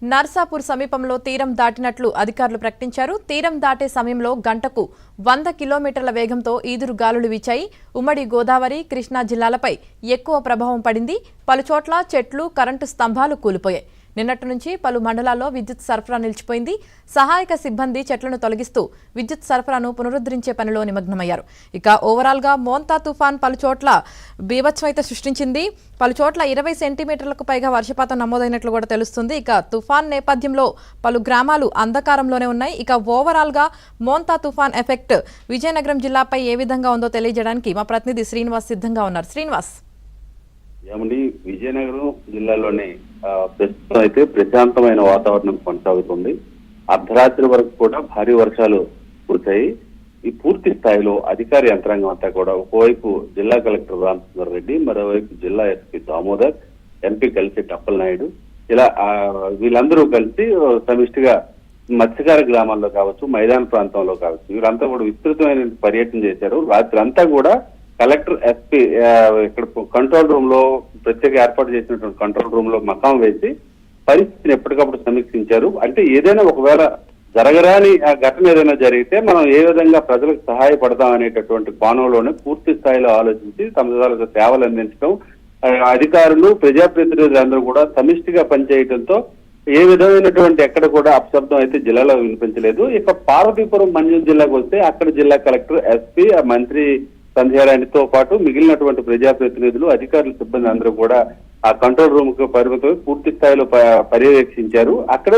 నర్సాపూర్ సమీపంలో తీరం దాటినట్లు అధికారులు ప్రకటించారు. తీరం దాటే సమయంలో గంటకు 100 కిలోమీటర్ల వేగంతో ఈదురు గాలులు వీచాయి. ఉమ్మడి గోదావరి, కృష్ణా జిల్లాలపై ఎక్కువ ప్రభావం పడింది. పలుచోట్ల చెట్లు, కరెంటు స్తంభాలు కూలిపోయాయి. నిన్నటి నుంచి పలు మండలాల్లో విద్యుత్ సరఫరా నిలిచిపోయింది. సహాయక సిబ్బంది చెట్లను తొలగిస్తూ విద్యుత్ సరఫరాను పునరుద్ధరించే పనిలో నిమగ్నమయ్యారు. ఇక ఓవరాల్ గా మోంతా తుఫాన్ పలుచోట్ల బీభత్సమైతే సృష్టించింది. పలుచోట్ల 20 సెంటీమీటర్లకు పైగా వర్షపాతం నమోదైనట్లు కూడా తెలుస్తుంది. ఇక తుఫాన్ నేపథ్యంలో పలు గ్రామాలు అంధకారంలోనే ఉన్నాయి. ఇక ఓవరాల్ గా మోంతా తుఫాన్ ఎఫెక్ట్ విజయనగరం జిల్లాపై ఏ విధంగా ఉందో తెలియజేయడానికి మా ప్రతినిధి శ్రీనివాస్ సిద్ధంగా ఉన్నారు. శ్రీనివాస్, విజయనగరం జిల్లాలోని ప్రస్తుతం అయితే ప్రశాంతమైన వాతావరణం కొనసాగుతుంది. అర్ధరాత్రి వరకు కూడా భారీ వర్షాలు కురిశాయి. ఈ పూర్తి స్థాయిలో అధికార యంత్రాంగం అంతా కూడా ఒకవైపు జిల్లా కలెక్టర్ రామచంద్ర రెడ్డి, మరోవైపు జిల్లా ఎస్పీ దామోదర్, ఎంపీ కలిసి అప్పలనాయుడు, ఇలా వీళ్ళందరూ కలిసి సమిష్టిగా మత్స్యకార గ్రామాల్లో కావచ్చు, మైదాన ప్రాంతంలో కావచ్చు, వీళ్ళంతా కూడా విస్తృతమైన పర్యటన చేశారు. రాత్రి అంతా కూడా కలెక్టర్, ఎస్పీ ఇక్కడ కంట్రోల్ రూమ్ లో ప్రత్యేక ఏర్పాటు చేసినటువంటి కంట్రోల్ రూమ్ లో మకాం వేసి పరిస్థితిని ఎప్పటికప్పుడు సమీక్షించారు. అంటే ఏదైనా ఒకవేళ జరగరాని ఘటన ఏదైనా జరిగితే మనం ఏ విధంగా ప్రజలకు సహాయపడదాం అనేటటువంటి కోణంలోనే పూర్తి స్థాయిలో ఆలోచించి తమ సేవలు అందించడం, అధికారులు, ప్రజాప్రతినిధులందరూ కూడా సమిష్టిగా పనిచేయడంతో ఏ విధమైనటువంటి ఎక్కడ కూడా అపశబ్దం అయితే జిల్లాలో వినిపించలేదు. ఇక పార్వతీపురం మన్యం జిల్లాకు వస్తే అక్కడ జిల్లా కలెక్టర్, ఎస్పీ, మంత్రి సంధ్యారాణితో పాటు మిగిలినటువంటి ప్రజాప్రతినిధులు, అధికారుల సిబ్బంది అందరూ కూడా ఆ కంట్రోల్ రూమ్ కు పరిమితమై పూర్తి స్థాయిలో పర్యవేక్షించారు. అక్కడ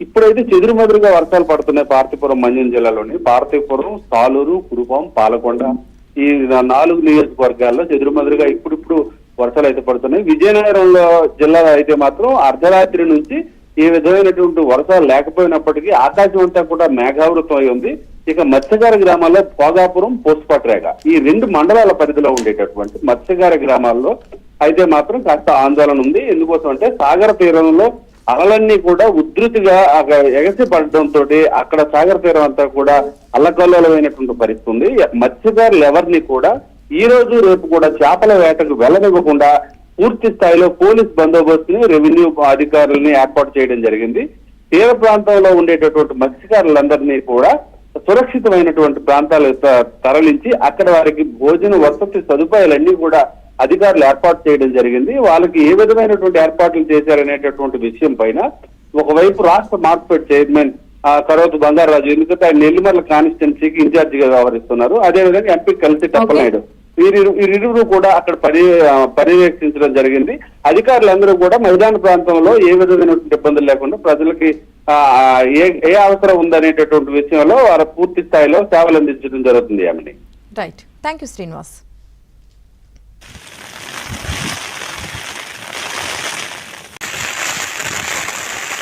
ఇప్పుడైతే చెదురుమదురుగా వర్షాలు పడుతున్నాయి. పార్వతీపురం మన్యం జిల్లాలోని పార్వతీపురం, సాలూరు, కురుపాం, పాలకొండ ఈ 4 నియోజకవర్గాల్లో చెదురుమదురుగా ఇప్పుడిప్పుడు వర్షాలు అయితే పడుతున్నాయి. విజయనగరంలో జిల్లా అయితే మాత్రం అర్ధరాత్రి నుంచి ఏ విధమైనటువంటి వర్షాలు లేకపోయినప్పటికీ ఆకాశం అంతా కూడా మేఘావృతం అయి ఉంది. ఇక మత్స్యకార గ్రామాల్లో భోగాపురం, పోస్పట్రేగ ఈ 2 మండలాల పరిధిలో ఉండేటటువంటి మత్స్యకార గ్రామాల్లో అయితే మాత్రం కాస్త ఆందోళన ఉంది. ఎందుకోసం అంటే సాగర తీరంలో అలలన్నీ కూడా ఉధృతిగా ఎగసి పడడంతో అక్కడ సాగర తీరం అంతా కూడా అల్లకల్లోలమైనటువంటి పరిస్థితి ఉంది. మత్స్యకారులు ఎవరిని కూడా ఈ రోజు రేపు కూడా చేపల వేటకు వెళ్ళనివ్వకుండా పూర్తి స్థాయిలో పోలీస్ బందోబస్తుని, రెవెన్యూ అధికారులని ఏర్పాటు చేయడం జరిగింది. తీర ప్రాంతంలో ఉండేటటువంటి మత్స్యకారులందరినీ కూడా సురక్షితమైనటువంటి ప్రాంతాలు తరలించి అక్కడ వారికి భోజన, వసతి సదుపాయాలన్నీ కూడా అధికారులు ఏర్పాటు చేయడం జరిగింది. వాళ్ళకి ఏ విధమైనటువంటి ఏర్పాట్లు చేశారనేటటువంటి విషయం పైన ఒకవైపు రాష్ట్ర మార్కెట్ చైర్మన్ కరోతు బంగారాజు, ఎందుకంటే ఆయన నెల్లిమర్ల కాన్స్టిట్యున్సీకి ఇన్ఛార్జిగా వ్యవహరిస్తున్నారు. అదేవిధంగా ఎంపీ కలిసి అప్పలనాయుడు, వీరిరువురు కూడా అక్కడ పర్యవేక్షించడం జరిగింది. అధికారులందరూ కూడా మైదాన ప్రాంతంలో ఏ విధమైనటువంటి ఇబ్బందులు లేకుండా ప్రజలకి ఏ అవసరం ఉందనేటటువంటి విషయంలో వారు పూర్తి స్థాయిలో సేవలు అందించడం జరుగుతుంది. Right, thank you Srinivas.